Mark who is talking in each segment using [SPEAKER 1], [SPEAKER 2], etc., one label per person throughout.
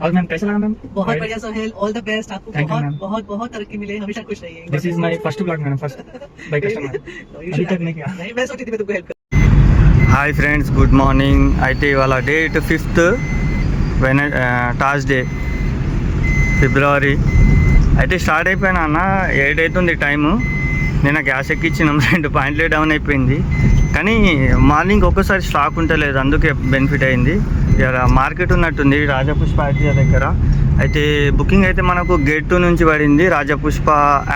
[SPEAKER 1] और मैम कैसा लगा मैम?
[SPEAKER 2] बहुत बढ़िया सोहेल, ऑल द बेस्ट। आपको
[SPEAKER 1] Thank you,
[SPEAKER 2] बहुत
[SPEAKER 1] ma'am.
[SPEAKER 2] बहुत बहुत तरक्की मिले, हमेशा खुश रहिए।
[SPEAKER 1] This is my first blog ma'am, first by customer अभी तक नहीं किया।
[SPEAKER 2] नहीं, मैं सोची थी मैं तुमको हेल्प कर।
[SPEAKER 3] Hi friends, good morning. అయితే ఇవాళ డేట్ 5th థర్స్డే ఫిబ్రవరి. అయితే స్టార్ట్ అయిపోయినా అన్న 8 అవుతుంది టైము. నేను గ్యాస్ ఎక్కించినాం, 2 పాయింట్లే డౌన్ అయిపోయింది. కానీ మార్నింగ్ ఒక్కసారి స్టాక్ ఉంటలేదు, అందుకే బెనిఫిట్ అయింది. ఇక్కడ మార్కెట్ ఉన్నట్టుంది రాజపుష్ప ఆట్రియా దగ్గర. అయితే బుకింగ్ అయితే మనకు గేట్ 2 నుంచి పడింది, రాజపుష్ప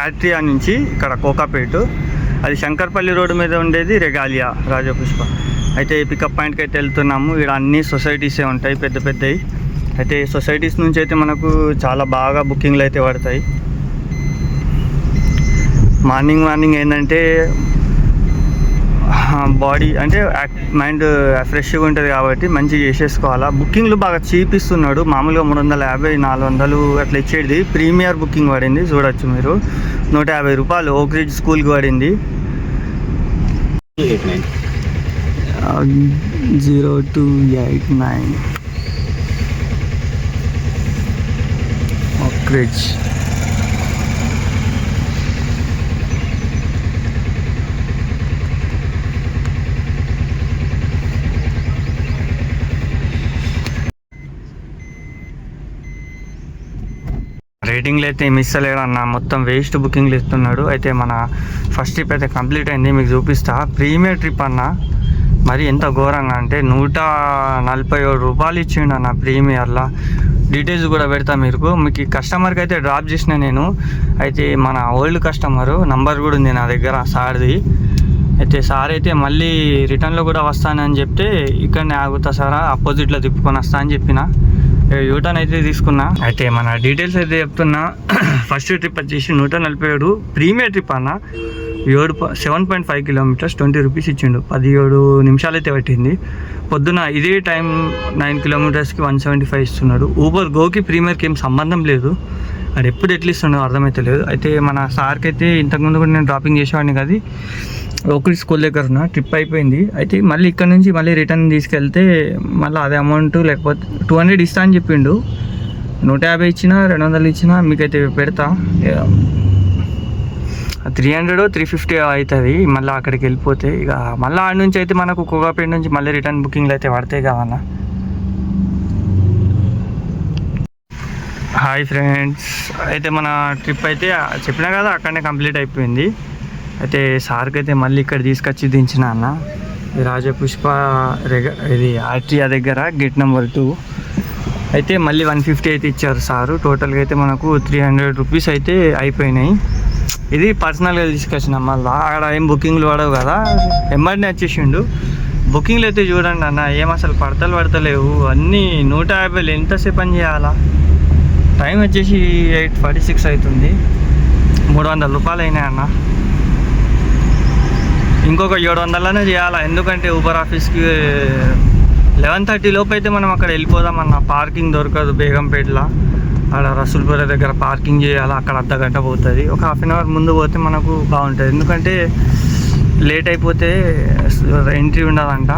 [SPEAKER 3] ఆట్రియా నుంచి ఇక్కడ కోకాపేట. అది శంకర్పల్లి రోడ్డు మీద ఉండేది రెగాలియా రాజపుష్ప. అయితే పికప్ పాయింట్కి అయితే వెళ్తున్నాము. ఇక్కడ అన్ని సొసైటీసే ఉంటాయి పెద్ద పెద్దవి. అయితే సొసైటీస్ నుంచి అయితే మనకు చాలా బాగా బుకింగ్లు అయితే పడతాయి. మార్నింగ్ ఏంటంటే బాడీ అంటే మైండ్ ఫ్రెష్గా ఉంటుంది కాబట్టి మంచిగా చేసేసుకోవాలా. బుకింగ్లు బాగా చీప్ ఇస్తున్నాడు. మామూలుగా 350, 400 అట్లా ఇచ్చేది. ప్రీమియర్ బుకింగ్ పడింది, చూడొచ్చు మీరు. 150 రూపాయలు ఓక్ రిడ్జ్ స్కూల్కి పడింది. 0289 ఓక్ రిడ్జ్. రేటింగ్లు అయితే ఏమి ఇస్తలేడు అన్న, మొత్తం వేస్ట్ బుకింగ్లు ఇస్తున్నాడు. అయితే మన ఫస్ట్ ట్రిప్ అయితే కంప్లీట్ అయింది, మీకు చూపిస్తా. ప్రీమియర్ ట్రిప్ అన్న, మరి ఎంత ఘోరంగా అంటే 147 రూపాయలు ఇచ్చిండు అన్న ప్రీమియర్లో. డీటెయిల్స్ కూడా పెడతా మీకు. కస్టమర్కి అయితే డ్రాప్ చేసిన నేను. అయితే మన ఓల్డ్ కస్టమరు నంబర్ కూడా ఉంది నా దగ్గర సార్ది. అయితే సార్ అయితే మళ్ళీ రిటర్న్లో కూడా వస్తానని చెప్తే ఇక్కడనే ఆగుతా సార్, అపోజిట్లో తిప్పుకొని వస్తా అని చెప్పిన. యూటర్న్ అయితే తీసుకున్నా. అయితే మన డీటెయిల్స్ అయితే చెప్తున్నా. ఫస్ట్ ట్రిప్ వచ్చేసి 147 ప్రీమియర్ ట్రిప్ అన్న. 7.5 కిలోమీటర్స్ 20 రూపీస్ ఇచ్చిండు. 17 నిమిషాలు అయితే పట్టింది. పొద్దున ఇదే టైం 9 కిలోమీటర్స్కి 175 ఇస్తున్నాడు. ఊబర్ గోకి ప్రీమియర్కి ఏం సంబంధం లేదు. అది ఎప్పుడు ఎట్లా ఇస్తున్నాడో అర్థమైతే లేదు. అయితే మన సార్కి అయితే ఇంతకుముందు కూడా నేను డ్రాపింగ్ చేసేవాడిని కదా, ఒకరి స్కూల్ దగ్గర ఉన్న ట్రిప్ అయిపోయింది. అయితే మళ్ళీ ఇక్కడ నుంచి మళ్ళీ రిటర్న్ తీసుకెళ్తే మళ్ళీ అదే అమౌంట్, లేకపోతే 200 ఇస్తా అని చెప్పిండు. 150 ఇచ్చినా 200 ఇచ్చినా మీకైతే పెడతా. 300 350 అవుతుంది మళ్ళీ అక్కడికి వెళ్ళిపోతే. ఇక మళ్ళీ ఆడ నుంచి అయితే మనకు కోకాపేట నుంచి మళ్ళీ రిటర్న్ బుకింగ్లు అయితే పడతాయి కావన్నా. హాయ్ ఫ్రెండ్స్, అయితే మన ట్రిప్ అయితే చెప్పినా కదా అక్కడనే కంప్లీట్ అయిపోయింది. అయితే సార్కి అయితే మళ్ళీ ఇక్కడ తీసుకొచ్చి దించిన అన్న. రాజపుష్ప ఇది ఆట్రియా దగ్గర గేట్ నెంబర్ 2. అయితే మళ్ళీ 150 అయితే ఇచ్చారు సారు. టోటల్గా అయితే మనకు 300 రూపీస్ అయితే అయిపోయినాయి. ఇది పర్సనల్గా తీసుకొచ్చిన. మళ్ళీ అక్కడ ఏం బుకింగ్లు పడవు కదా, ఎమ్మడిని వచ్చేసిండు. బుకింగ్లు అయితే చూడండి అన్న, ఏం అసలు పడతలేవు. అన్నీ 150 ఎంతసేపు పని చేయాలా? టైం వచ్చేసి 8:46 అవుతుంది. 300 రూపాయలు అయినాయి అన్న. ఇంకొక 700 చేయాలా, ఎందుకంటే ఊబర్ ఆఫీస్కి 11:30 లోపు అయితే మనం అక్కడ వెళ్ళిపోదామన్న. పార్కింగ్ దొరకదు బేగంపేటలో. అక్కడ రసూల్పుర దగ్గర పార్కింగ్ చేయాలి, అక్కడ అర్ధగంట పోతుంది. ఒక ½ అన్ అవర్ ముందు పోతే మనకు బాగుంటుంది, ఎందుకంటే లేట్ అయిపోతే ఎంట్రీ ఉండదంట.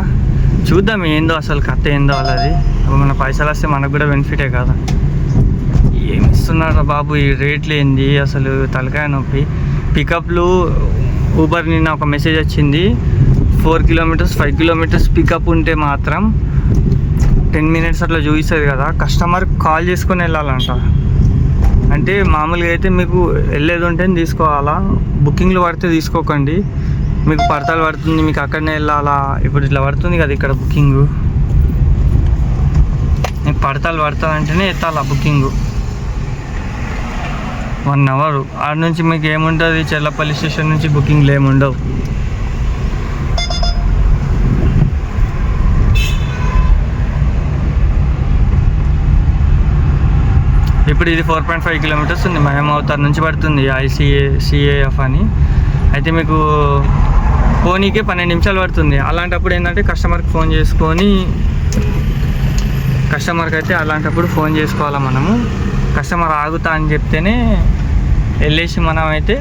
[SPEAKER 3] చూద్దాం ఏందో అసలు కథ ఏందో వాళ్ళది. మన పైసలు వస్తే మనకు కూడా బెనిఫిటే కదా. ఏమి ఇస్తున్నారా బాబు, ఈ రేట్లు ఏంది అసలు, తలకాయ నొప్పి. పికప్లు ఊబర్ నిన్న ఒక మెసేజ్ వచ్చింది, 4 కిలోమీటర్స్ 5 కిలోమీటర్స్ పికప్ ఉంటే మాత్రం 10 మినిట్స్ అట్లా చూపిస్తుంది కదా, కస్టమర్ కాల్ చేసుకొని వెళ్ళాలంట. అంటే మామూలుగా అయితే మీకు వెళ్ళేది ఉంటే తీసుకోవాలా, బుకింగ్లు పడితే తీసుకోకండి. మీకు పడతలు పడుతుంది, మీకు అక్కడనే వెళ్ళాలా. ఇప్పుడు ఇట్లా పడుతుంది కదా ఇక్కడ బుకింగు, మీకు పడతలు పడుతుందంటేనే ఎత్తాలా బుకింగు. 1 అవర్ ఆడ నుంచి మీకు ఏముంటుంది, చెల్లపల్లి స్టేషన్ నుంచి బుకింగ్లు ఏముండవు. ఇప్పుడు ఇది 4.5 కిలోమీటర్స్ ఉంది, మహమవతార్ నుంచి పడుతుంది ICAF అని. అయితే మీకు పోనీకే 12 నిమిషాలు పడుతుంది. అలాంటప్పుడు ఏంటంటే కస్టమర్కి ఫోన్ చేసుకొని, అలాంటప్పుడు ఫోన్ చేసుకోవాలా మనము. కస్టమర్ ఆగుతా అని చెప్తేనే వెళ్ళేసి మనం అయితే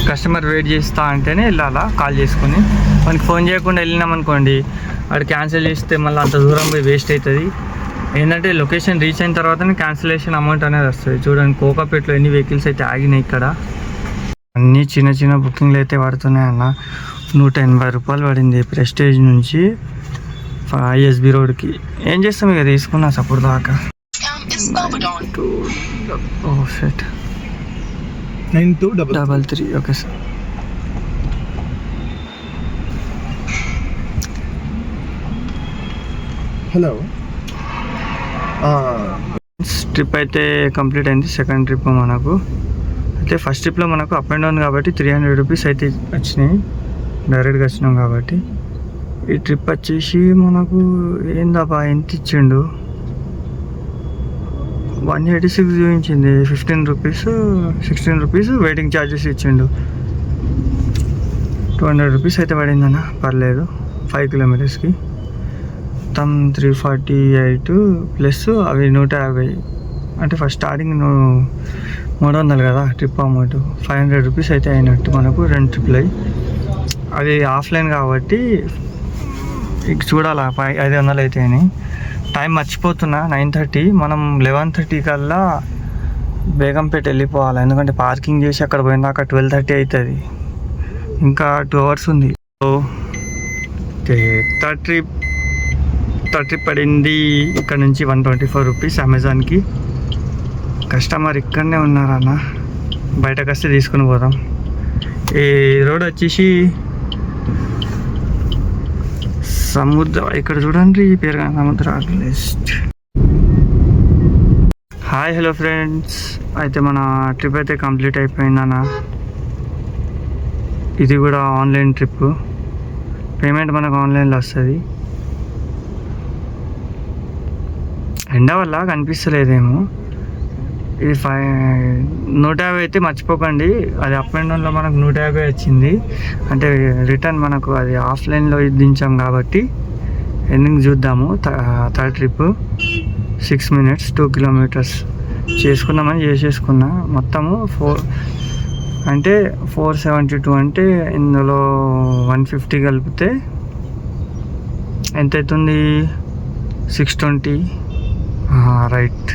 [SPEAKER 3] కస్టమర్ వెయిట్ చేస్తా అంటేనే వెళ్ళాలా కాల్ చేసుకొని. మనకి ఫోన్ చేయకుండా వెళ్ళినాం అనుకోండి, వాడు క్యాన్సిల్ చేస్తే మళ్ళీ అంత దూరం పోయి వేస్ట్ అవుతుంది. ఏంటంటే లొకేషన్ రీచ్ అయిన తర్వాతనే క్యాన్సిలేషన్ అమౌంట్ అనేది వస్తుంది. చూడండి కోకాపేటలో ఎన్ని వెహికల్స్ అయితే ఆగినాయి. ఇక్కడ అన్నీ చిన్న చిన్న బుకింగ్లు అయితే పడుతున్నాయి అన్న. 180 రూపాయలు పడింది ప్రెస్టేజ్ నుంచి ఐఎస్బి రోడ్కి. ఏం చేస్తాం ఇక తీసుకున్నా సపోర్ట్ దాకా. Set 9233. Okay sir.
[SPEAKER 4] Hello.
[SPEAKER 3] Trip అయితే కంప్లీట్ అయింది. సెకండ్ ట్రిప్ మనకు అయితే ఫస్ట్ ట్రిప్లో మనకు అప్ అండ్ డౌన్ కాబట్టి 300 రూపీస్ అయితే వచ్చినాయి, డైరెక్ట్గా వచ్చినాం కాబట్టి. ఈ ట్రిప్ వచ్చేసి మనకు ఏందబ్బా ఎంత ఇచ్చిండు, 186 చూపించింది. 15 రూపీస్ 16 రూపీస్ వెయిటింగ్ ఛార్జెస్ ఇచ్చిండు. 200 రూపీస్ అయితే పడిందన్న, పర్లేదు. 5 కిలోమీటర్స్కి మొత్తం 348 ప్లస్ అవి 150. అంటే ఫస్ట్ స్టార్టింగ్ 300 కదా ట్రిప్ అమౌంట్. 500 రూపీస్ అయితే అయినట్టు మనకు 2 ట్రిప్లు అయ్యి. అది ఆఫ్లైన్ కాబట్టి ఇక చూడాలా 500 అయితే అని. టైం మర్చిపోతున్నా, 9:30. మనం 11:30 కల్లా బేగంపేట వెళ్ళిపోవాలి, ఎందుకంటే పార్కింగ్ చేసి అక్కడ పోయినాక 12:30 అవుతుంది. ఇంకా 2 అవర్స్ ఉంది. సో థర్డ్ ట్రిప్ పడింది ఇక్కడ నుంచి 124 రూపీస్ అమెజాన్కి. కస్టమర్ ఇక్కడనే ఉన్నారన్న, బయటకు వస్తే తీసుకుని పోదాం. ఈ రోడ్ వచ్చేసి సముద్ర, ఇక్కడ చూడండి ఈ పేరు సముద్ర లిస్ట్. హాయ్ హలో ఫ్రెండ్స్, అయితే మన ట్రిప్ అయితే కంప్లీట్ అయిపోయిందన్న. ఇది కూడా ఆన్లైన్ ట్రిప్, పేమెంట్ మనకు ఆన్లైన్లో వస్తుంది. ఎండ వల్ల కనిపిస్తలేదేమో. ఇది 150 అయితే మర్చిపోకండి. అది అప్ అండ్ డౌన్లో మనకు 150 వచ్చింది. అంటే రిటర్న్ మనకు అది ఆఫ్లైన్లో దించాం కాబట్టి ఎండింగ్ చూద్దాము. థర్డ్ ట్రిప్ 6 minutes 2 kilometers చేసుకుందామని చేసేసుకున్నా. మొత్తము 472. అంటే ఇందులో 150 కలిపితే ఎంత అవుతుంది, 620. రైట్,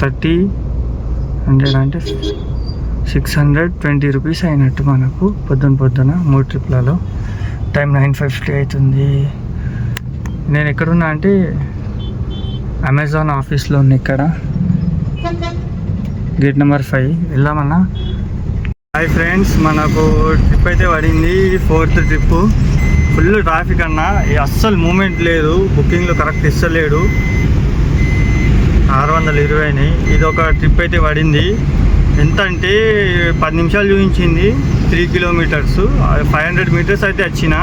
[SPEAKER 3] 30 అంటే 620 రూపీస్ అయినట్టు మనకు పొద్దున 3 ట్రిప్లలో. టైం 9:50 అవుతుంది. నేను ఎక్కడున్నా అంటే అమెజాన్ ఆఫీస్లో ఉంది, ఇక్కడ గేట్ నెంబర్ 5 వెళ్దామన్నా. హాయ్ ఫ్రెండ్స్, మనకు ట్రిప్ అయితే పడింది. 4th trip. ఫుల్ ట్రాఫిక్ అన్న, అస్సలు మూమెంట్ లేదు. బుకింగ్లు కరెక్ట్ ఇస్తలేడు. 620. ఇది ఒక ట్రిప్ అయితే పడింది. ఎంత అంటే 10 నిమిషాలు చూపించింది. 3 kilometers 500 meters అయితే వచ్చిన.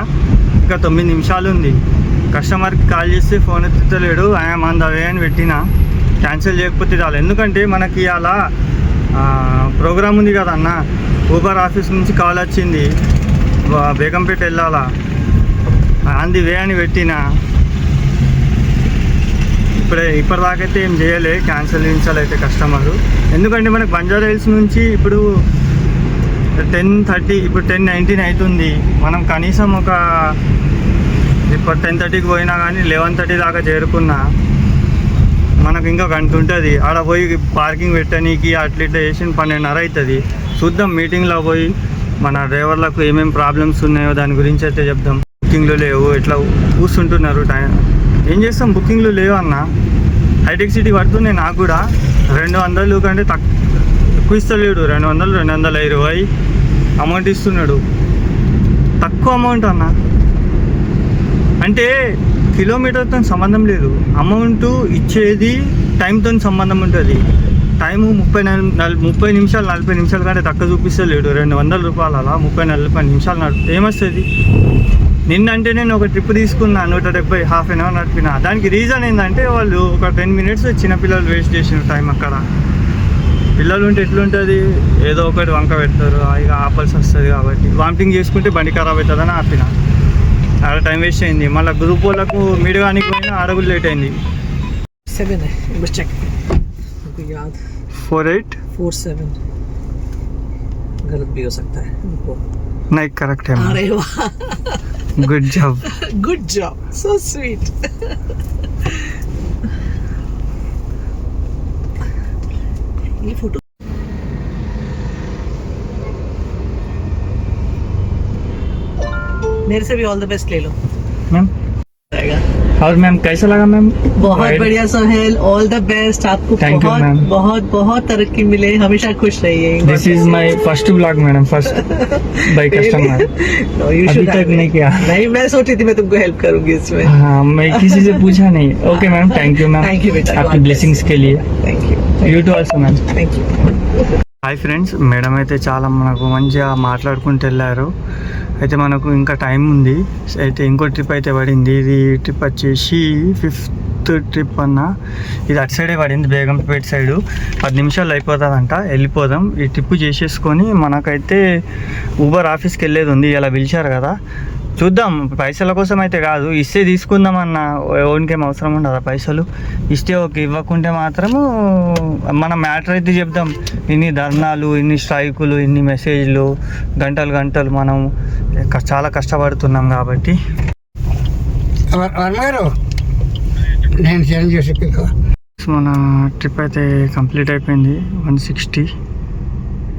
[SPEAKER 3] ఇంకా 9 నిమిషాలు ఉంది. కస్టమర్కి కాల్ చేస్తే ఫోన్ ఎత్తుతలేడు. ఐఎమ్ ఆన్ ద వే అని పెట్టిన. క్యాన్సిల్ చేయకపోతే చాలు, ఎందుకంటే మనకి అలా ప్రోగ్రామ్ ఉంది కదా అన్న. ఊబర్ ఆఫీస్ నుంచి కాల్ వచ్చింది, బేగంపేట వెళ్ళాలా, ఆన్ ది వే అని పెట్టిన. ఇప్పటిదాకైతే ఏం చేయలే, క్యాన్సిల్ అయితే కస్టమరు. ఎందుకంటే మనకు బంజారా హిల్స్ నుంచి ఇప్పుడు 10:30, ఇప్పుడు 10:19 అవుతుంది. మనం కనీసం ఇప్పుడు 10:30కి పోయినా కానీ 11:30 దాకా చేరుకున్నా మనకు ఇంకా గంట ఉంటుంది. ఆడ పోయి పార్కింగ్ పెట్టనీకి అట్లా చేసి 12:30 అవుతుంది. చూద్దాం, మీటింగ్లో పోయి మన డ్రైవర్లకు ఏమేమి ప్రాబ్లమ్స్ ఉన్నాయో దాని గురించి అయితే చెప్దాం. బుకింగ్లు లేవు, ఇట్లా కూర్చుంటున్నారు. ఏం చేస్తాం, బుకింగ్లు లేవు అన్న. హైటెక్ సిటీ పడుతున్నాయి నాకు కూడా. 200 కంటే ఎక్కువ ఇస్తలేడు. 200, 220 అమౌంట్ ఇస్తున్నాడు. తక్కువ అమౌంట్ అన్న. అంటే కిలోమీటర్తో సంబంధం లేదు, అమౌంట్ ఇచ్చేది టైంతో సంబంధం ఉంటుంది. టైము 30 నిమిషాలు 40 నిమిషాల కంటే తక్కువ చూపిస్తలేడు. 200 రూపాయలు అలా 30-40 నిమిషాలు నడిపితే ఏమొస్తుంది. నిన్నంటే నేను ఒక ట్రిప్ తీసుకున్నా, 170, హాఫ్ అన్ అవర్ నడిపిన. దానికి రీజన్ ఏంటంటే వాళ్ళు ఒక 10 minutes చిన్నపిల్లలు వేస్ట్ చేసిన టైం. అక్కడ పిల్లలు ఉంటే ఎట్లుంటుంది, ఏదో ఒకటి వంక పెడతారు, ఇక ఆపాల్సి వస్తుంది. కాబట్టి వామిటింగ్ చేసుకుంటే బండి ఖరాబ్ అవుతుందని ఆపిన. ఆడ టైం వేస్ట్ అయింది. మళ్ళీ గ్రూప్ వాళ్ళకు మీడియానికి పోయినా ఆడగులు లేట్ అయింది.
[SPEAKER 2] 7 है, बस चेक याद
[SPEAKER 3] 48
[SPEAKER 2] 47 गलत भी हो सकता है.
[SPEAKER 3] नहीं करेक्ट है
[SPEAKER 2] अरे वाह,
[SPEAKER 3] good job.
[SPEAKER 2] Good job, so sweet. ये फोटो मेरे से भी ऑल द बेस्ट ले लो.
[SPEAKER 3] मैम. और मैम कैसा लगा मैम?
[SPEAKER 2] बहुत
[SPEAKER 3] Ride?
[SPEAKER 2] बढ़िया सोहेल, ऑल द बेस्ट. आपको
[SPEAKER 3] Thank you,
[SPEAKER 2] बहुत
[SPEAKER 3] ma'am.
[SPEAKER 2] बहुत बहुत तरक्की मिले, हमेशा खुश रहिए.
[SPEAKER 3] This is my first vlog madam, first by customer. अभी तक नहीं किया.
[SPEAKER 2] नहीं, मैं सोची थी मैं तुमको हेल्प करूंगी इसमें.
[SPEAKER 3] हाँ, मैं किसी से पूछा नहीं. Okay ma'am, thank you ma'am.
[SPEAKER 2] Thank you, बेटा.
[SPEAKER 3] आपकी
[SPEAKER 2] God
[SPEAKER 3] ब्लेसिंగ్స్ के लिए.
[SPEAKER 2] Thank you.
[SPEAKER 3] You to also ma'am.
[SPEAKER 2] Thank you.
[SPEAKER 3] Hi friends, madam అయితే చాలా మనకు మంచిగా మాట్లాడుకుంటూ వెళ్ళారు. అయితే మనకు ఇంకా టైం ఉంది. అయితే ఇంకో ట్రిప్ అయితే పడింది. ఇది ట్రిప్ వచ్చేసి 5th ట్రిప్ అన్న. ఇది అటు సైడే పడింది, బేగంపేట సైడు. 10 నిమిషాలు అయిపోతుందంట. వెళ్ళిపోదాం. ఈ ట్రిప్ చేసేసుకొని మనకైతే ఊబర్ ఆఫీస్కి వెళ్ళేది ఉంది. ఇలా పిలిచారు కదా, చూద్దాం. పైసల కోసం అయితే కాదు, ఇస్తే తీసుకుందామన్న. ఓన్కేం అవసరం ఉండదు పైసలు. ఇస్తే ఓకే, ఇవ్వకుంటే మాత్రము మన మ్యాటర్ అయితే చెప్దాం. ఇన్ని ధర్నాలు, ఇన్ని స్ట్రైకులు, ఇన్ని మెసేజ్లు, గంటలు గంటలు మనం చాలా కష్టపడుతున్నాం కాబట్టి.
[SPEAKER 1] వర్మగారు, నేను చిరంజీవి చెప్పింది.
[SPEAKER 3] మన ట్రిప్ అయితే కంప్లీట్ అయిపోయింది. 160.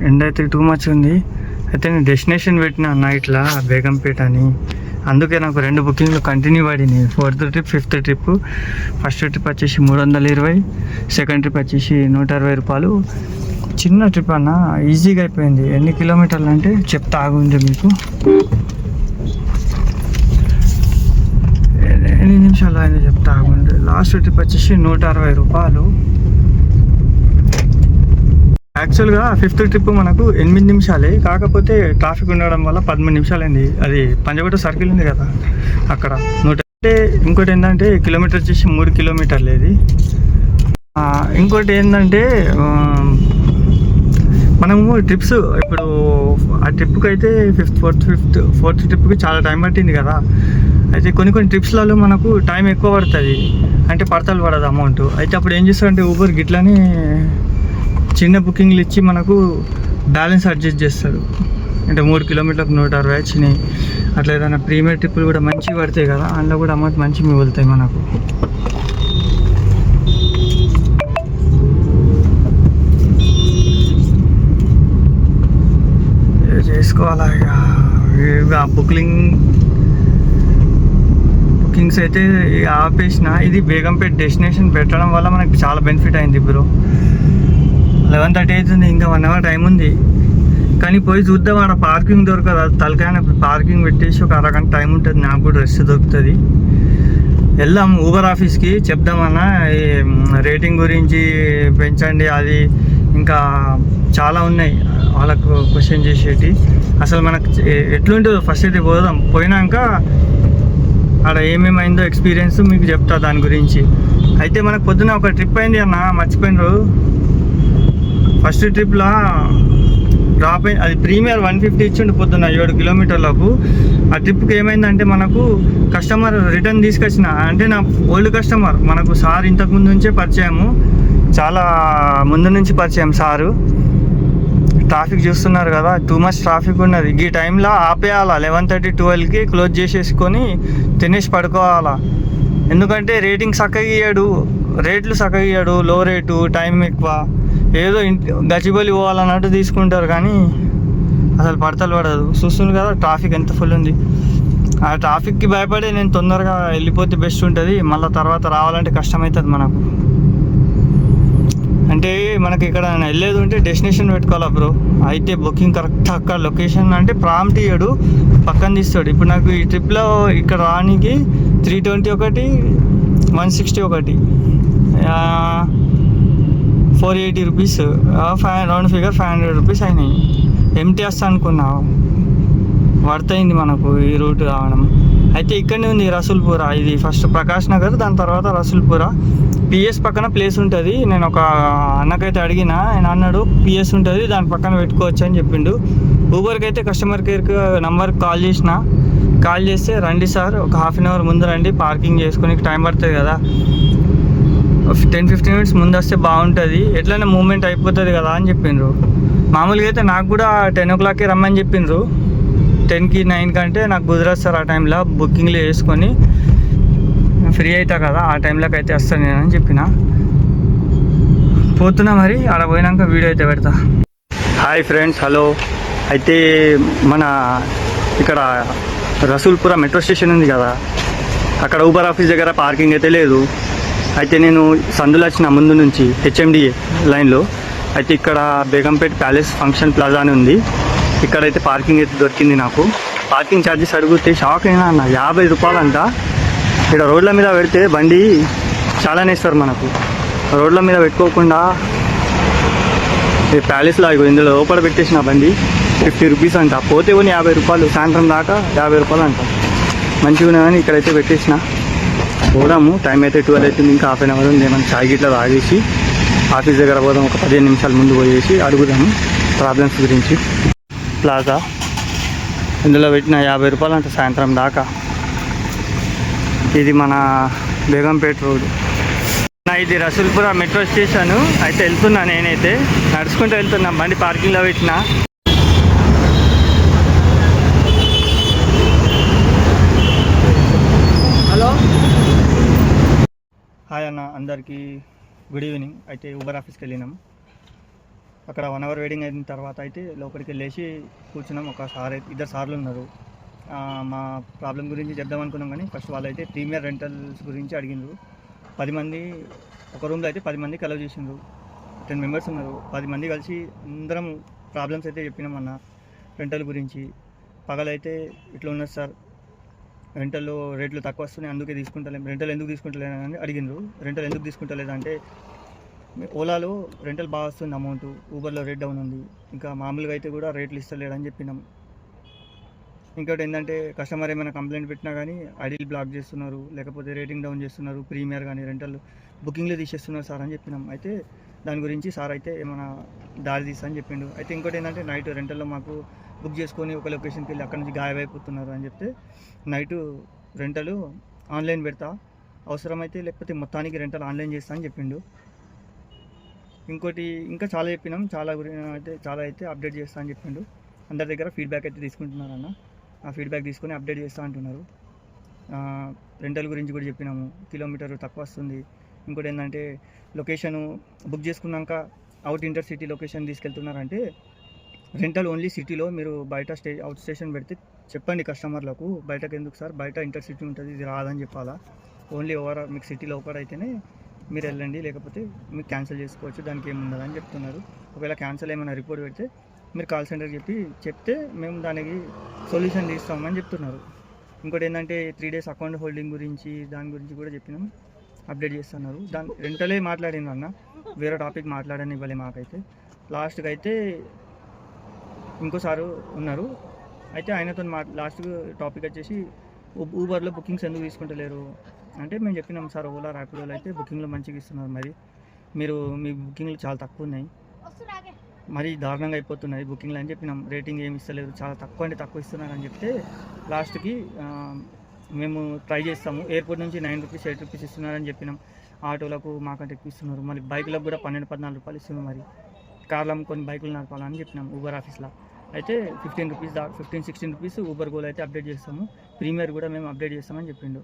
[SPEAKER 3] ఎండ్ అయితే టూ మచ్ ఉంది. అయితే నేను డెస్టినేషన్ పెట్టిన అన్న ఇట్లా బేగంపేట అని. అందుకే నాకు 2 బుకింగ్లు కంటిన్యూ పడినాయి. 4th trip, 5th trip. First trip వచ్చేసి 320, సెకండ్ ట్రిప్ వచ్చేసి 160 రూపాయలు. చిన్న ట్రిప్ అన్న, ఈజీగా అయిపోయింది. ఎన్ని కిలోమీటర్లు అంటే చెప్తా, ఆగుంది మీకు. ఎన్ని నిమిషాలు అయింది చెప్తా, ఆగుంది. లాస్ట్ ట్రిప్ వచ్చేసి 160 రూపాయలు. యాక్చువల్గా 5th ట్రిప్ మనకు 8 నిమిషాలే, కాకపోతే ట్రాఫిక్ ఉండడం వల్ల 13 నిమిషాలు అయింది. అది పంజగుట్ట సర్కిల్ ఉంది కదా అక్కడ 100. అంటే ఇంకోటి ఏంటంటే కిలోమీటర్ వచ్చేసి 3 కిలోమీటర్లు ఇది. ఇంకోటి ఏంటంటే మనము ట్రిప్స్ ఇప్పుడు ఆ ట్రిప్కి అయితే 4th ట్రిప్కి చాలా టైం పట్టింది కదా. అయితే కొన్ని ట్రిప్స్లలో మనకు టైం ఎక్కువ పడుతుంది, అంటే పడతలు పడదు అమౌంట్. అయితే అప్పుడు ఏం చేస్తారంటే ఊబర్ గిట్లని చిన్న బుకింగ్లు ఇచ్చి మనకు బ్యాలెన్స్ అడ్జస్ట్ చేస్తాడు. అంటే 3 కిలోమీటర్లకు 160 వచ్చినాయి. అట్లా ఏదైనా ప్రీమియర్ ట్రిప్పులు కూడా మంచిగా పడతాయి కదా, అందులో కూడా అమౌంట్ మంచిగా మిగులుతాయి మనకు. చేసుకోవాలా ఇక బుకింగ్స్ అయితే ఆపేసిన. ఇది బేగంపేట డెస్టినేషన్ పెట్టడం వల్ల మనకి చాలా బెనిఫిట్ అయింది బ్రో. 11:30 అవుతుంది, ఇంకా 1 అవర్ టైం ఉంది. కానీ పోయి చూద్దాం, ఆడ పార్కింగ్ దొరకదు. అది తలకాయ పార్కింగ్ పెట్టేసి ఒక అరగంట టైం ఉంటుంది, నాకు కూడా రెస్ట్ దొరుకుతుంది. వెళ్దాం ఊబర్ ఆఫీస్కి, చెప్దామన్నా రేటింగ్ గురించి పెంచండి, అది ఇంకా చాలా ఉన్నాయి వాళ్ళకు క్వశ్చన్ చేసేటి. అసలు మనకు ఎట్లుంటుందో ఫస్ట్ అయితే పోదాం. పోయినాక ఆడ ఏమేమైందో ఎక్స్పీరియన్స్ మీకు చెప్తా దాని గురించి. అయితే మనకు పొద్దున ఒక ట్రిప్ అయింది అన్న, మర్చిపోయినారు. ఫస్ట్ ట్రిప్లో డ్రాప్ అయింది, అది ప్రీమియర్ 150 ఇచ్చిండు పొద్దున్న 7 కిలోమీటర్లకు. ఆ ట్రిప్కి ఏమైందంటే మనకు కస్టమర్ రిటర్న్ తీసుకొచ్చిన, అంటే నా ఓల్డ్ కస్టమర్, మనకు సార్ ఇంతకుముందు నుంచే పరిచయము, చాలా ముందు నుంచి పరిచయం సారు. ట్రాఫిక్ చూస్తున్నారు కదా, టూ మచ్ ట్రాఫిక్ ఉన్నది. ఈ టైంలో ఆపేయాలా, 11:30, 12కి క్లోజ్ చేసేసుకొని తినేసి పడుకోవాలా. ఎందుకంటే రేటింగ్ చక్కగా ఇయ్యాడు, రేట్లు చక్కగా ఇయ్యాడు, లో రేటు, టైం ఎక్కువ, ఏదో గచ్చిబలి పోవాలన్నట్టు తీసుకుంటారు. కానీ అసలు పడతలు పడదు. చూస్తుంది కదా ట్రాఫిక్ ఎంత ఫుల్ ఉంది. ఆ ట్రాఫిక్కి భయపడి నేను తొందరగా వెళ్ళిపోతే బెస్ట్ ఉంటుంది. మళ్ళీ తర్వాత రావాలంటే కష్టమవుతుంది మనకు. అంటే మనకి ఇక్కడ వెళ్ళేది ఉంటే డెస్టినేషన్ పెట్టుకోవాలా బ్రో. అయితే బుకింగ్ కరెక్ట్ అక్కడ లొకేషన్ అంటే ప్రాంప్ట్ ఇయ్యాడు, పక్కన తీస్తాడు. ఇప్పుడు నాకు ఈ ట్రిప్లో ఇక్కడ రానికి 320 ఒకటి, 160 ఒకటి, 480 రూపీస్, రౌండ్ ఫిగర్ 500 రూపీస్ అయినాయి. ఎంటీ వస్తా అనుకున్నా, వర్త్ అయింది మనకు ఈ రూట్ రావడం. అయితే ఇక్కడనే ఉంది రసూల్పుర. ఇది ఫస్ట్ ప్రకాష్ నగర్, దాని తర్వాత రసూల్పుర. పిఎస్ పక్కన ప్లేస్ ఉంటుంది. నేను ఒక అన్నకైతే అడిగిన, ఆయన అన్నాడు పిఎస్ ఉంటుంది, దాని పక్కన పెట్టుకోవచ్చు అని చెప్పిండు. ఊబర్కి అయితే కస్టమర్ కేర్కి నంబర్కి కాల్ చేస్తే రండి సార్, ఒక హాఫ్ అన్ అవర్ ముందు రండి, పార్కింగ్ చేసుకుని టైం పడుతుంది కదా, 10-15 మినిట్స్ ముందు వస్తే బాగుంటుంది, ఎట్లయినా మూవ్మెంట్ అయిపోతుంది కదా అని చెప్పిండ్రు. మామూలుగా అయితే నాకు కూడా 10 o'clockకి రమ్మని చెప్పిండ్రు. 10కి 9కి అంటే నాకు కుదరదు సార్. ఆ టైంలో బుకింగ్లు వేసుకొని ఫ్రీ అవుతా కదా, ఆ టైంలోకి అయితే వస్తాను నేను అని చెప్పిన. పోతున్నా మరి, ఆడ పోయినాక వీడియో అయితే పెడతా. Hi friends, hello. అయితే మన ఇక్కడ రసూల్పుర మెట్రో స్టేషన్ ఉంది కదా, అక్కడ ఊబర్ ఆఫీస్ దగ్గర పార్కింగ్ అయితే లేదు. అయితే నేను సందులో వచ్చిన ముందు నుంచి HMD లైన్లో. అయితే ఇక్కడ బేగంపేట్ ప్యాలెస్ ఫంక్షన్ ప్లాజా అని ఉంది, ఇక్కడైతే పార్కింగ్ అయితే దొరికింది నాకు. పార్కింగ్ ఛార్జెస్ అడిగితే షాక్ అయినా అన్న, 50 రూపాయలంట. ఇక్కడ రోడ్ల మీద పెడితే బండి చాలానే ఇస్తారు మనకు. రోడ్ల మీద పెట్టుకోకుండా ఈ ప్యాలెస్లో ఇందులో లోపల పెట్టేసిన బండి 50 రూపీస్ అంట. పోతే కొన్ని 50 రూపాయలు, సాయంత్రం దాకా 50 రూపాయలు అంట. మంచిగా ఉన్నదని ఇక్కడైతే పెట్టేసిన. పోదాము, టైం అయితే 12 అవుతుంది, ఇంకా హాఫ్ అన్ అవర్ ఉంది. ఏమైనా చాయ్ గిట్లా తాగేసి ఆఫీస్ దగ్గర పోదాం. ఒక 15 నిమిషాల ముందు పోయేసి అడుగుదాము ప్రాబ్లమ్స్ గురించి. ప్లాజా ఇందులో పెట్టిన 50 రూపాయలు అంట సాయంత్రం దాకా. ఇది మన బేగంపేట్ రోడ్. ఇది రసూల్పుర మెట్రో స్టేషన్. అయితే వెళ్తున్నా, నేనైతే నడుచుకుంటూ వెళ్తున్నా, బండి పార్కింగ్లో పెట్టిన. హలో, హాయ్ అన్న, అందరికీ గుడ్ ఈవినింగ్. అయితే ఊబర్ ఆఫీస్కి వెళ్ళినాం. అక్కడ 1 అవర్ వెయిటింగ్ అయిన తర్వాత అయితే లోపలికి వెళ్ళేసి కూర్చున్నాం. ఇద్దరు సార్లు ఉన్నారు. మా ప్రాబ్లం గురించి చెప్దాం అనుకున్నాం, కానీ ఫస్ట్ వాళ్ళైతే ప్రీమియర్ రెంటల్స్ గురించి అడిగిండ్రు. 10 మంది ఒక రూమ్లో అయితే 10 మంది కలవ చేసిండ్రు. 10 మెంబర్స్ ఉన్నారు. 10 మంది కలిసి అందరం ప్రాబ్లమ్స్ అయితే చెప్పినాం అన్న రెంటల్ గురించి. పగలైతే ఇట్లా ఉన్నది సార్, రెంటల్లో రేట్లు తక్కువ వస్తున్నాయి, అందుకే తీసుకుంటలేము. రెంటల్ ఎందుకు తీసుకుంటలేదు అని అడిగిండ్రు. రెంటల్ ఎందుకు తీసుకుంటలేదు అంటే, ఓలాలో రెంటల్ బాగా వస్తుంది అమౌంట్, ఊబర్లో రేట్ డౌన్ ఉంది, ఇంకా మామూలుగా అయితే కూడా రేట్లు ఇస్తలేడని చెప్పినాం. ఇంకోటి ఏంటంటే, కస్టమర్ ఏమైనా కంప్లైంట్ పెట్టినా కానీ ఐడీలు బ్లాక్ చేస్తున్నారు, లేకపోతే రేటింగ్ డౌన్ చేస్తున్నారు, ప్రీమియర్ కానీ రెంటల్ బుకింగ్లో తీసేస్తున్నారు సార్ అని చెప్పినాం. అయితే దాని గురించి సార్ అయితే ఏమైనా దారి తీస్తా అని చెప్పిండు. అయితే ఇంకోటి ఏంటంటే, నైట్ రెంటల్లో మాకు బుక్ చేసుకొని ఒక లొకేషన్కి వెళ్ళి అక్కడ నుంచి గాయమైపోతున్నారు అని చెప్తే, నైటు రెంటలు ఆన్లైన్ పెడతా, అవసరమైతే లేకపోతే మొత్తానికి రెంటల్ ఆన్లైన్ చేస్తా అని చెప్పిండు. ఇంకోటి ఇంకా చాలా చెప్పినాం, చాలా అయితే అప్డేట్ చేస్తా అని చెప్పిండు. అందరి దగ్గర ఫీడ్బ్యాక్ అయితే తీసుకుంటున్నారు అన్న. ఆ ఫీడ్బ్యాక్ తీసుకొని అప్డేట్ చేస్తూ అంటున్నారు. రెంటల్ గురించి కూడా చెప్పినాము, కిలోమీటర్ తక్కువ వస్తుంది. ఇంకోటి ఏంటంటే, లొకేషను బుక్ చేసుకున్నాక అవుట్ ఇంటర్ సిటీ లొకేషన్ తీసుకెళ్తున్నారంటే, రెంటల్ ఓన్లీ సిటీలో, మీరు బయట అవుట్ స్టేషన్ పెడితే చెప్పండి కస్టమర్లకు, బయటకు ఎందుకు సార్, బయట ఇంటర్ సిటీ ఉంటుంది, ఇది రాదని చెప్పాలా. ఓన్లీ ఓవరాల్ మీకు సిటీ లోపల అయితేనే మీరు వెళ్ళండి, లేకపోతే మీకు క్యాన్సిల్ చేసుకోవచ్చు, దానికి ఏముండదు అని చెప్తున్నారు. ఒకవేళ క్యాన్సిల్ ఏమైనా రిపోర్ట్ పెడితే మీరు కాల్ సెంటర్కి చెప్తే మేము దానికి సొల్యూషన్ తీస్తామని చెప్తున్నారు. ఇంకోటి ఏంటంటే, 3 days అకౌంట్ హోల్డింగ్ గురించి, దాని గురించి కూడా చెప్పినాం, అప్డేట్ చేస్తున్నారు. దాని రెంటలే మాట్లాడింది అన్న, వేరే టాపిక్ మాట్లాడని ఇవ్వలే మాకైతే. లాస్ట్కి అయితే ఇంకోసారి ఉన్నారు. అయితే ఆయనతో లాస్ట్ టాపిక్ వచ్చేసి, ఊబర్లో బుకింగ్స్ ఎందుకు తీసుకుంటలేరు అంటే, మేము చెప్పినాం సార్, ఓలా ర్యాపిడోలో అయితే బుకింగ్లో మంచిగా ఇస్తున్నారు, మరి మీ బుకింగ్లు చాలా తక్కువ ఉన్నాయి, మరీ దారుణంగా అయిపోతున్నాయి బుకింగ్లు అని చెప్పినాం. రేటింగ్ ఏమి ఇస్తలేరు, చాలా తక్కువ అంటే తక్కువ ఇస్తున్నారు అని చెప్తే, లాస్ట్కి మేము ట్రై చేస్తాము, ఎయిర్పోర్ట్ నుంచి 9 రూపీస్ 8 రూపీస్ ఇస్తున్నారని చెప్పినాం. ఆటోలకు మాకంటే ఎక్కువ ఇస్తున్నారు, మళ్ళీ బైకులకు కూడా 12-14 రూపాయలు ఇస్తున్నారు. మరి కార్లు అమ్ముకొని బైకులు నడపాలని చెప్పినాం ఊబర్ ఆఫీస్లో. అయితే 15 రూపీస్ 15-16 రూపీస్ ఊబర్ గోల్ అయితే అప్డేట్ చేస్తాము, ప్రీమియర్ కూడా మేము అప్డేట్ చేస్తామని చెప్పిండు.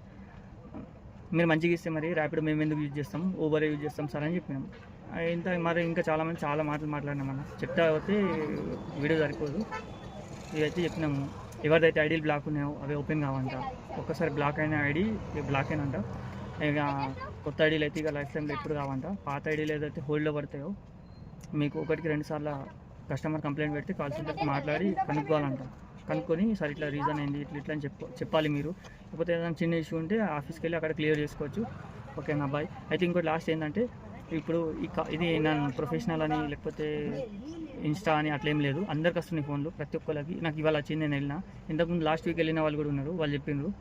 [SPEAKER 3] మీరు మంచిగా ఇస్తే మరి ర్యాపిడో మేము ఎందుకు యూజ్ చేస్తాం, ఊబర్ యూజ్ చేస్తాం సార్ అని చెప్పినాం. మరి ఇంకా చాలామంది చాలా మాటలు మాట్లాడినామన్న, చెప్తా అయితే వీడియో సరిపోదు. ఇదైతే చెప్పినాము, ఎవరిదైతే ఐడీలు బ్లాక్ ఉన్నాయో అవి ఓపెన్ కావంట. ఒక్కసారి బ్లాక్ అయిన ఐడి బ్లాక్ అయినంట. ఇక కొత్త ఐడీలు అయితే ఇక లైఫ్ టైంలో ఎప్పుడు కావంట. పాత ఐడీలు ఏదైతే హోల్డ్లో పడతాయో మీకు 1-2 సార్లు కస్టమర్ కంప్లైంట్ పెడితే కాల్ సెంటర్కి మాట్లాడి కనుక్కోవాలంట. కనుక్కొని సార్ ఇట్లా రీజన్ అయింది, ఇట్లా అని చెప్పాలి మీరు. లేకపోతే ఏదైనా చిన్న ఇష్యూ ఉంటే ఆఫీస్కి వెళ్ళి అక్కడ క్లియర్ చేసుకోవచ్చు. ఓకేనా బాయ్. అయితే ఇంకోటి లాస్ట్ ఏంటంటే, ఇప్పుడు ఇది నన్ను ప్రొఫెషనల్ అని లేకపోతే ఇన్స్టా అని అట్లేం లేదు, అందరికి వస్తున్నాయి ఫోన్లు, ప్రతి ఒక్కరికి. నాకు ఇవాళ వచ్చింది, నేను వెళ్ళిన. ఇంతకుముందు లాస్ట్ వీక్ వెళ్ళిన వాళ్ళు కూడా ఉన్నారు, వాళ్ళు చెప్పిండ్రు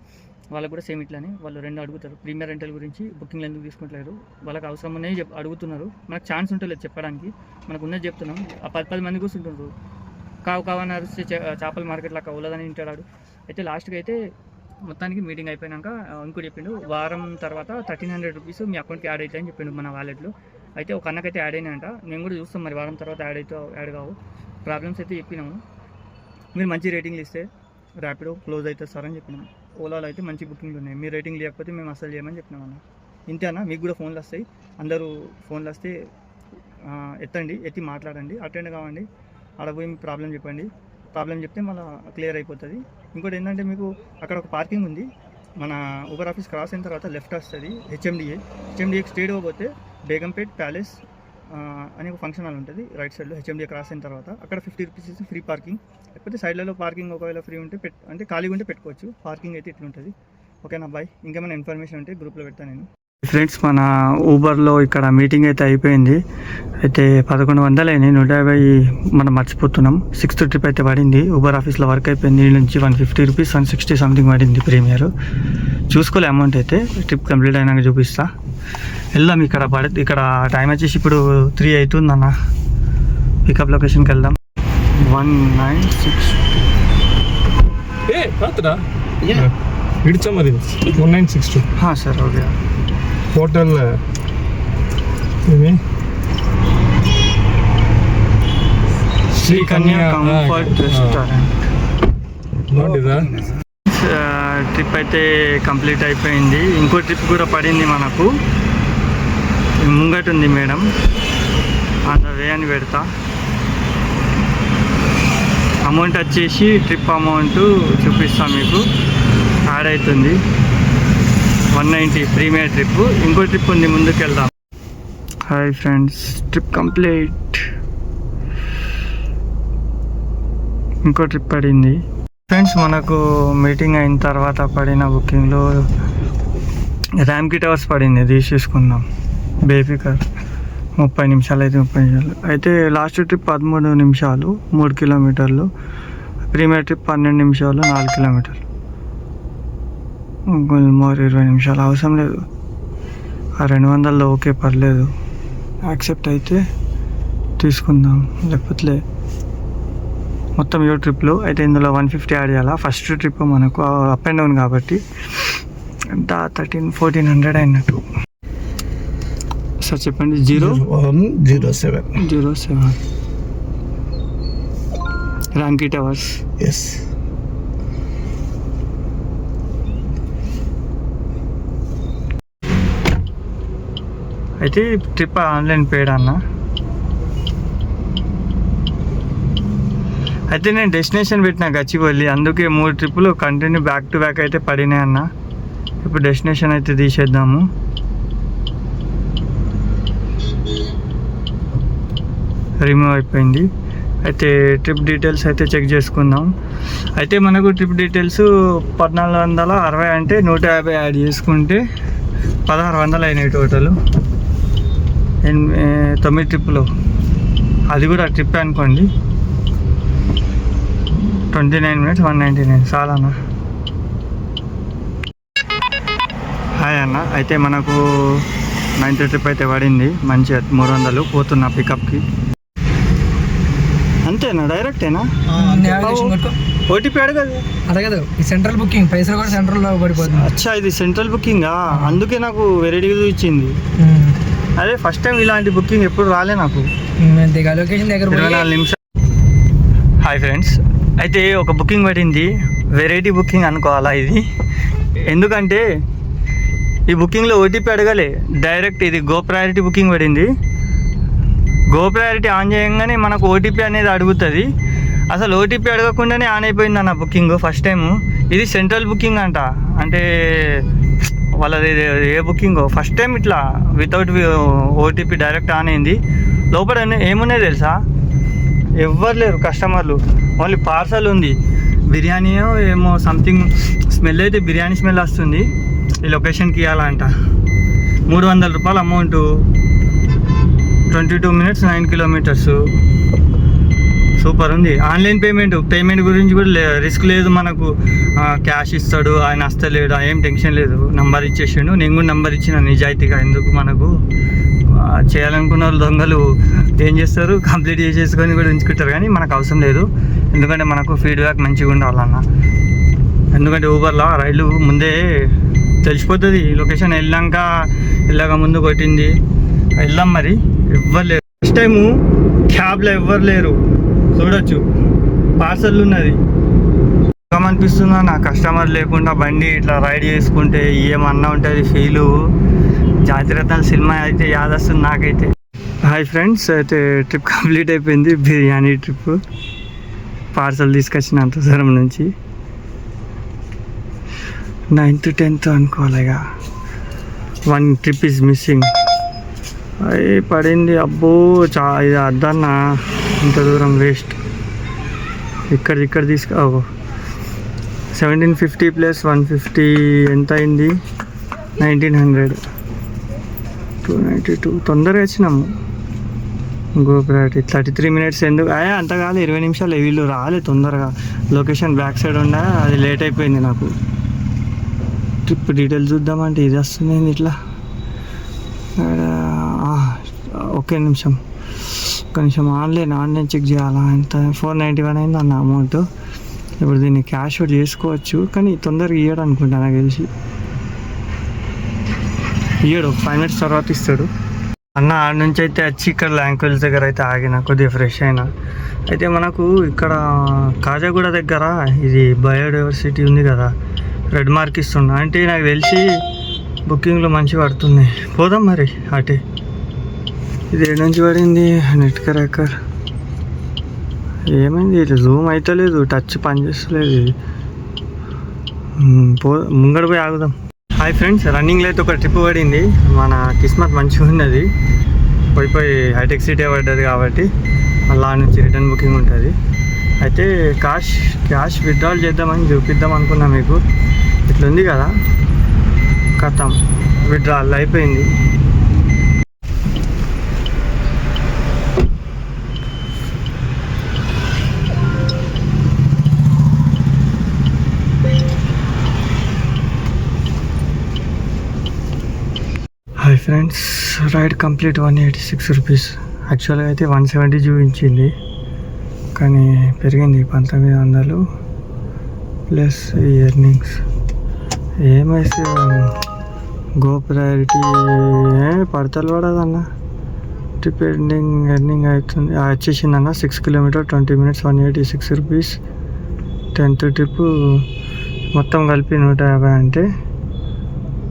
[SPEAKER 3] వాళ్ళకు కూడా సేమ్ ఇట్లానే. వాళ్ళు 2 అడుగుతారు, ప్రీమియర్ రెంటల్ గురించి బుకింగ్లు ఎందుకు తీసుకుంటలేరు, వాళ్ళకి అవసరం ఉన్నాయి అడుగుతున్నారు. మనకు ఛాన్స్ ఉంటలేదు చెప్పడానికి, మనకు ఉన్నది చెప్తున్నాం. ఆ 10 మంది కూర్చుంటున్నారు, కావని అరిస్తే చేపల మార్కెట్లో కవ్వలేదని తింటాడు. అయితే లాస్ట్కి అయితే మొత్తానికి మీటింగ్ అయిపోయాక ఇంకోటి చెప్పిండు, వారం తర్వాత 1300 రూపీస్ మీ అకౌంట్కి యాడ్ అవుతాయని చెప్పిండు మన వాలెట్లో. అయితే ఒక అన్నకైతే యాడ్ అయినాయంట, నేను కూడా చూస్తాం మరి వారం తర్వాత యాడ్ కావు. ప్రాబ్లమ్స్ అయితే చెప్పినాము, మీరు మంచి రేటింగ్లు ఇస్తే
[SPEAKER 1] ర్యాపిడో క్లోజ్ అవుతుంది సార్ అని చెప్పినాం. ఓలాలో అయితే మంచి బుకింగ్లు ఉన్నాయి, మీ రేటింగ్ లేకపోతే మేము అసలు చేయమని చెప్పినాం అన్న. ఇంతే అన్న, మీకు కూడా ఫోన్లు వస్తాయి, అందరూ ఫోన్లు వస్తే ఎత్తండి, ఎత్తి మాట్లాడండి, అటెండ్ కావండి, ఆడ పోయి మీకు ప్రాబ్లం చెప్పండి, ప్రాబ్లం చెప్తే మళ్ళీ క్లియర్ అయిపోతుంది. ఇంకోటి ఏంటంటే మీకు అక్కడ ఒక పార్కింగ్ ఉంది, మన ఊబర్ ఆఫీస్ క్రాస్ అయిన తర్వాత లెఫ్ట్ వస్తుంది హెచ్ఎండిఏకి స్ట్రేట్ పోతే బేగంపేట్ ప్యాలెస్ అని ఒక ఫంక్షన్ హాల్ ఉంటుంది రైట్ సైడ్లో. హెచ్ఎండిఏ క్రాస్ అయిన తర్వాత అక్కడ 50 రూపీస్ ఫ్రీ పార్కింగ్, లేకపోతే సైడ్లలో పార్కింగ్ ఒకవేళ ఫ్రీ ఉంటే అంటే ఖాళీగా ఉంటే పెట్టుకోవచ్చు. పార్కింగ్ అయితే ఇట్లుంటుంది. ఓకేనా బాయ్, ఇంకేమైనా ఇన్ఫర్మేషన్ ఉంటే గ్రూప్లో పెడతాను నేను.
[SPEAKER 3] ఫ్రెండ్స్, మన ఊబర్లో ఇక్కడ మీటింగ్ అయితే అయిపోయింది. అయితే 1100 అయినాయి, 150 మనం మర్చిపోతున్నాం. 6th ట్రిప్ అయితే పడింది. ఊబర్ ఆఫీస్లో వర్క్ అయిపోయింది. దీని నుంచి 150 రూపీస్ 160 సంథింగ్ పడింది ప్రీమియర్. చూసుకోలే అమౌంట్ అయితే, ట్రిప్ కంప్లీట్ అయినాక చూపిస్తా. వెళ్దాం. ఇక్కడ టైం వచ్చేసి ఇప్పుడు 3 అవుతుంది అన్న. పికప్ లొకేషన్కి వెళ్దాం. 1962
[SPEAKER 1] మరి 1962
[SPEAKER 3] సార్. ఓకే.
[SPEAKER 1] హోటల్
[SPEAKER 3] శ్రీ కన్యా కంఫర్ట్ రెస్టారెంట్. ట్రిప్ అయితే కంప్లీట్ అయిపోయింది. ఇంకో ట్రిప్ కూడా పడింది మనకు. ముంగట ఉంది మేడం, ఆన్ ద వే అని పెడతా. అమౌంట్ వచ్చేసి ట్రిప్ అమౌంట్ చూపిస్తాను మీకు, యాడ్ అవుతుంది. 190 ప్రీమియర్ ట్రిప్. ఇంకో ట్రిప్ ఉంది, ముందుకు వెళ్దాం. Hi friends, trip complete. ఇంకో ట్రిప్ పడింది. ఫ్రెండ్స్, మనకు మీటింగ్ అయిన తర్వాత పడిన బుకింగ్లో ర్యామ్కి టవర్స్ పడింది, తీసేసుకుందాం. బేఫికర్ 30 నిమిషాలు అయితే 30 నిమిషాలు అయితే. లాస్ట్ ట్రిప్ 13 నిమిషాలు 3 కిలోమీటర్లు. ప్రీమియర్ ట్రిప్ 12 నిమిషాలు 4 కిలోమీటర్లు. గుల్మోర్ 20 నిమిషాలు. అవసరం లేదు, ఆ 200లో ఓకే, పర్లేదు, యాక్సెప్ట్ అయితే తీసుకుందాం, లేకపోతే మొత్తం 7 ట్రిప్లు అయితే. ఇందులో 150 యాడ్ చేయాలా. ఫస్ట్ ట్రిప్ మనకు అప్ అండ్ డౌన్ కాబట్టి ఎంత 1400 అయినట్టు. సార్ చెప్పండి. 0107 ర్యామ్కి టవర్స్.
[SPEAKER 1] ఎస్.
[SPEAKER 3] అయితే ట్రిప్ ఆన్లైన్ పేడ్ అన్న. అయితే నేను డెస్టినేషన్ పెట్టిన గచ్చిబౌలి, అందుకే 3 ట్రిప్పులు కంటిన్యూ బ్యాక్ టు బ్యాక్ అయితే పడినాయి అన్న. ఇప్పుడు డెస్టినేషన్ అయితే తీసేద్దాము. రిమూవ్ అయిపోయింది. అయితే ట్రిప్ డీటెయిల్స్ అయితే చెక్ చేసుకుందాం. అయితే మనకు ట్రిప్ డీటెయిల్స్ 1460 అంటే 150 యాడ్ చేసుకుంటే 1600 అయినాయి టోటల్. 9 ట్రిప్పులు, అది కూడా ట్రిప్ అనుకోండి. 29 minutes 199 చాలా అన్న. హాయ్ అన్న. అయితే మనకు 9th ట్రిప్ అయితే పడింది, మంచి 300 పోతున్నా పికప్కి. అంతేనా, డైరెక్టేనా? ఓటీపీ
[SPEAKER 2] అడగదు. ఈ సెంట్రల్ బుకింగ్ పైసలు కూడా సెంట్రల్లో పడిపోతుంది.
[SPEAKER 3] అచ్చా, ఇది సెంట్రల్ బుకింగా, అందుకే నాకు వెరైటీగా ఇచ్చింది. అదే ఫస్ట్ టైం ఇలాంటి బుకింగ్ ఎప్పుడు రాలే నాకు.
[SPEAKER 2] లొకేషన్ దగ్గర
[SPEAKER 3] 24 నిమిషాలు. హాయ్ ఫ్రెండ్స్, అయితే ఒక బుకింగ్ పడింది, వెరైటీ బుకింగ్ అనుకోవాలా ఇది. ఎందుకంటే ఈ బుకింగ్లో ఓటీపీ అడగలే, డైరెక్ట్ ఇది గో ప్రయారిటీ బుకింగ్ పడింది. గో ప్రయారిటీ ఆన్ చేయగానే మనకు ఓటీపీ అనేది అడుగుతుంది. అసలు ఓటీపీ అడగకుండానే ఆన్ అయిపోయింది అన్న బుకింగ్ ఫస్ట్ టైము. ఇది సెంట్రల్ బుకింగ్ అంట, అంటే వాళ్ళది ఏ బుకింగ్ ఫస్ట్ టైం ఇట్లా వితౌట్ ఓటీపీ డైరెక్ట్ ఆన్ అయింది. లోపల ఏమున్నాయి తెలుసా, ఎవ్వరు లేరు కస్టమర్లు, ఓన్లీ పార్సల్ ఉంది. బిర్యానీ ఏమో సంథింగ్ స్మెల్, అయితే బిర్యానీ స్మెల్ వస్తుంది. ఈ లొకేషన్కి ఇవ్వాలంట. 300 రూపాయలు అమౌంట్, 22 minutes 9 kilometers. సూపర్ ఉంది. ఆన్లైన్ పేమెంట్ గురించి కూడా రిస్క్ లేదు మనకు. క్యాష్ ఇస్తాడు ఆయన, వస్తలేడు, ఏం టెన్షన్ లేదు. నంబర్ ఇచ్చేసిండు, నేను కూడా నంబర్ ఇచ్చిన నిజాయితీగా. ఎందుకు మనకు చేయాలనుకున్న వాళ్ళు దొంగలు ఏం చేస్తారు, కంప్లీట్ చేసేసుకొని కూడా ఉంచుకుంటారు, కానీ మనకు అవసరం లేదు. ఎందుకంటే మనకు ఫీడ్బ్యాక్ మంచిగా ఉండాలన్న. ఎందుకంటే ఊబర్లో రైలు ముందే తెలిసిపోతుంది, లొకేషన్ వెళ్ళాక ముందు కొట్టింది. వెళ్దాం మరి. ఎవ్వరు లేరు ఫస్ట్ టైము, క్యాబ్లో ఎవ్వరు లేరు. చూడొచ్చు పార్సల్ ఉన్నది. అనిపిస్తుందా నా కస్టమర్ లేకుండా బండి ఇట్లా రైడ్ చేసుకుంటే ఏమన్నా ఉంటుంది ఫీలు. జాతిరత్నాల సినిమా అయితే యాదొస్తుంది నాకైతే. హాయ్ ఫ్రెండ్స్, అయితే ట్రిప్ కంప్లీట్ అయిపోయింది. బిర్యానీ ట్రిప్ పార్సల్ తీసుకొచ్చిన అంతఃపురం నుంచి. 9th 10th అనుకోవాలి. ఇక 1 ట్రిప్ ఈజ్ మిస్సింగ్. అవి పడింది. అబ్బో ఇది అద్దన్న ఇంత దూరం వేస్ట్. ఇక్కడ తీసుకో 1750 + 150 ఎంత అయింది? 1900. 292. తొందరగా వచ్చినాము. గోపురాటి 33 minutes ఎందుకు అంత కాదు, 20 నిమిషాలు. వీళ్ళు రాలే తొందరగా. లొకేషన్ బ్యాక్ సైడ్ ఉండే, అది లేట్ అయిపోయింది నాకు. ట్రిప్ డీటెయిల్స్ చూద్దామంటే ఇది వస్తుంది ఇట్లా. ఒక్క నిమిషం ఆన్లైన్ చెక్ చేయాలా? ఎంత 491 అయింది అన్న అమౌంట్. ఇప్పుడు దీన్ని క్యాష్ అవుట్ చేసుకోవచ్చు, కానీ తొందరగా ఇయ్యడు అనుకుంటా నాకు తెలిసి. ఇయ్యడు, 5 minutes తర్వాత ఇస్తాడు అన్న. ఆడ నుంచి అయితే వచ్చి ఇక్కడ ల్యాంక్వెల్స్ దగ్గర అయితే ఆగిన, కొద్దిగా ఫ్రెష్ అయినా. అయితే మనకు ఇక్కడ కాజాగూడ దగ్గర ఇది బయోడైవర్సిటీ ఉంది కదా, రెడ్ మార్క్ ఇస్తున్నా. అంటే నాకు తెలిసి బుకింగ్లో మంచిగా పడుతుంది. పోదాం మరి అటే. ఇది ఏడు నుంచి పడింది నెట్ క్రాకర్. ఏమైంది? ఇది జూమ్ అయితే లేదు, టచ్ పనిచేస్తలేదు. ఇది ముంగడ పోయి ఆగుదాం. హాయ్ ఫ్రెండ్స్, రన్నింగ్లో అయితే ఒక ట్రిప్ పడింది. మన కిస్మత్ మంచిగా ఉన్నది. పోయి హైటెక్ సిటీ పడ్డది కాబట్టి మళ్ళీ ఆ నుంచి రిటర్న్ బుకింగ్ ఉంటుంది. అయితే క్యాష్ విత్డ్రాల్ చేద్దామని చూపిద్దాం అనుకున్నా మీకు. ఇట్లుంది కదా, ఖతం విత్డ్రాల్ అయిపోయింది. Hi friends, ride complete 186 rupees. యాక్చువల్గా అయితే 170 చూపించింది, కానీ పెరిగింది 1900 ప్లస్ ఈ ఎర్నింగ్స్. ఏమైతే గో ప్రయారిటీ పడతలు పడదన్న. ట్రిప్ ఎర్నింగ్ అవుతుంది వచ్చేసిందన్న. 6 km 20 minutes 186 rupees. 10th trip మొత్తం కలిపి 150 అంటే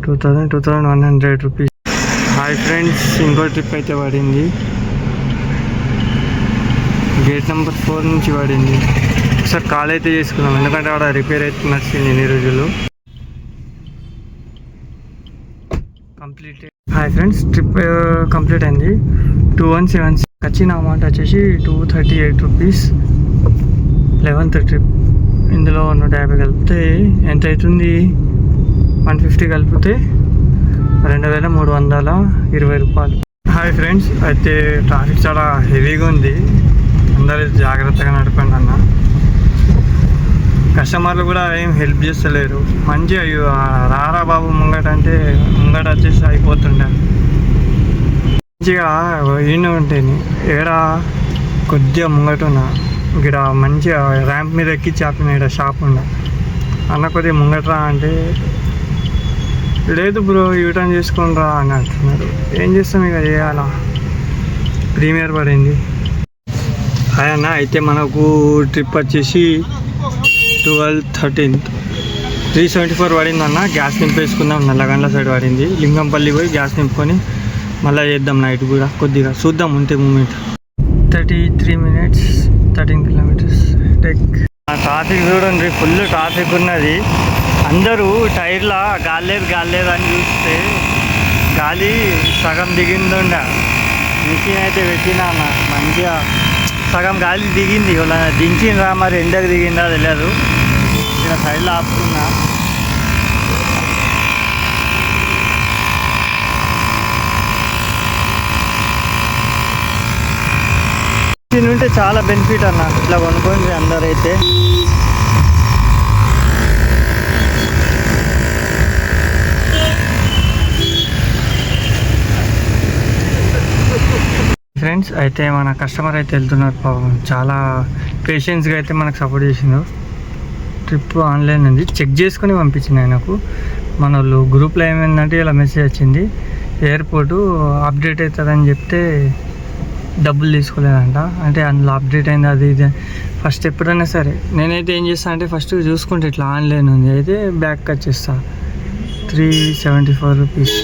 [SPEAKER 3] 2100 రూపీస్. హాయ్ ఫ్రెండ్స్, ఇంకో ట్రిప్ అయితే పడింది. గేట్ నెంబర్ 4 నుంచి పడింది. ఒకసారి కాల్ అయితే చేసుకున్నాం, ఎందుకంటే అక్కడ రిపేర్ అయితే నచ్చింది ఇన్ని రోజులు. Complete. Hi friends, trip complete అయింది. 2176 వచ్చిన అమౌంట్ వచ్చేసి 238 రూపీస్. 11th trip. ఇందులో 150 కలిపితే ఎంత అవుతుంది? 150 కలిపితే 2320 రూపాయలు. హాయ్ ఫ్రెండ్స్, అయితే ట్రాఫిక్ చాలా హెవీగా ఉంది. అందరూ జాగ్రత్తగా నడపండి అన్న. కస్టమర్లు కూడా ఏం హెల్ప్ చేస్తలేరు. మంచిగా రారా బాబు ముంగట అంటే ముంగట వచ్చేసి అయిపోతుండే. మంచిగా ఈయన ఉంటేనే ఏడా కొద్దిగా ముంగటున్నా ఇక్కడ మంచిగా ర్యాంప్ మీద ఎక్కి చాపిన ఇక్కడ షాప్ ఉండ అన్న, కొద్దిగా ముంగటరా అంటే లేదు బ్రో యూటర్న్ చేసుకొని రా అని అంటున్నారు. ఏం చేస్తాం, ఇక చేయాలా. ప్రీమియర్ పడింది. హాయ్ అన్న, అయితే మనకు ట్రిప్ వచ్చేసి 12th 13th 374 పడింది అన్న. గ్యాస్ నింపేసుకుందాం. నల్లగండ్ల సైడ్ పడింది. లింగంపల్లి పోయి గ్యాస్ నింపుకొని మళ్ళీ చేద్దాం నైట్ కూడా. కొద్దిగా చూద్దాం ఉంటే మూమెంట్. 33 minutes 13 kilometers టెక్. ట్రాఫిక్ చూడండి, ఫుల్ ట్రాఫిక్ ఉన్నది. అందరూ టైర్లా గాలేదు అని చూస్తే గాలి సగం దిగిందండ. మిషన్ అయితే పెట్టినా అన్న, మంచిగా సగం గాలి దిగింది. ఇలా దించిండ్రా, మరి ఎండకు దిగిందా తెలియదు. ఇక్కడ సైడ్లో ఆపుకున్నా. దీని ఉంటే చాలా బెనిఫిట్ అన్న, ఇట్లా కొనుక్కోండి అందరైతే. ఫ్రెండ్స్, అయితే మన కస్టమర్ అయితే వెళ్తున్నారు పాపం. చాలా పేషెన్స్గా అయితే మనకు సపోర్ట్ చేసిండు. ట్రిప్ ఆన్లైన్ ఉంది, చెక్ చేసుకొని పంపించింది ఆయనకు. మన వాళ్ళు గ్రూప్లో ఏమైందంటే ఇలా మెసేజ్ వచ్చింది, ఎయిర్పోర్టు అప్డేట్ అవుతుందని చెప్తే డబ్బులు తీసుకోలేదంట. అంటే అందులో అప్డేట్ అయింది అది ఇది ఫస్ట్ ఎప్పుడైనా సరే నేనైతే ఏం చేస్తాను అంటే ఫస్ట్ చూసుకుంటే ఇట్లా ఆన్లైన్ ఉంది అయితే బ్యాక్ వచ్చేస్తా 374 రూపీస్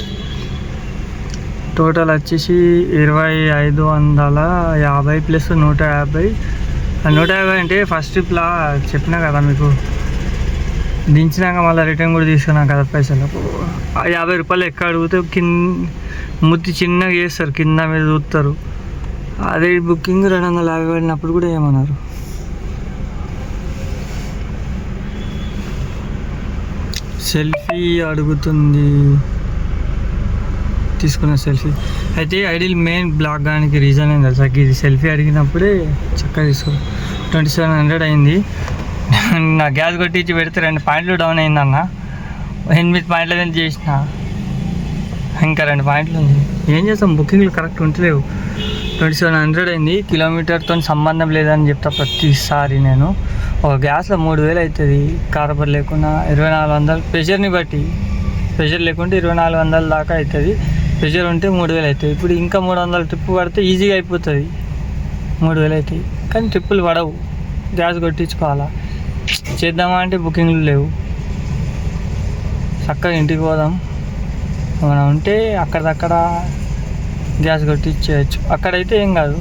[SPEAKER 3] టోటల్ వచ్చేసి 2550 ప్లస్ 150. 150 అంటే ఫస్ట్ ట్రిప్లా చెప్పినా కదా మీకు, దించినాక మళ్ళీ రిటర్న్ కూడా తీసుకున్నాం కదా పైసలు. 50 రూపాయలు ఎక్కడ అడిగితే ముత్తి చిన్నగా చేస్తారు, కింద మీద చూస్తారు. అదే బుకింగ్ 250 పడినప్పుడు కూడా ఏమన్నారు. సెల్ఫీ అడుగుతుంది, తీసుకున్న సెల్ఫీ అయితే ఐడియల్ మెయిన్ బ్లాక్ దానికి రీజన్ ఏం తెలుసా, ఇది సెల్ఫీ అడిగినప్పుడే చక్కగా తీసుకో. 2700 అయింది. నా గ్యాస్ కొట్టించి పెడితే 2 పాయింట్లు డౌన్ అయిందన్న. 8 పాయింట్ల మీద చేసిన, ఇంకా 2 పాయింట్లు ఉంది. ఏం చేస్తాం, బుకింగ్లు కరెక్ట్ ఉంటలేవు. 2700 అయింది. కిలోమీటర్తో సంబంధం లేదని చెప్తా ప్రతిసారి నేను. ఒక గ్యాస్లో 3000 అవుతుంది, కార్బర్ లేకుండా 2400. ప్రెషర్ని బట్టి, ప్రెషర్ లేకుంటే 2400 దాకా అవుతుంది. ప్రెషర్ ఉంటే 3000 అవుతుంది. ఇప్పుడు ఇంకా 300 ట్రిప్ పడితే ఈజీగా అయిపోతుంది, 3000 అవుతాయి. కానీ ట్రిప్పులు పడవు, గ్యాస్ కొట్టించుకోవాలా. చేద్దామా అంటే బుకింగ్లు లేవు. చక్కగా ఇంటికి పోదాం, మనం ఉంటే అక్కడక్కడ గ్యాస్ కొట్టించేయచ్చు. అక్కడైతే ఏం కాదు.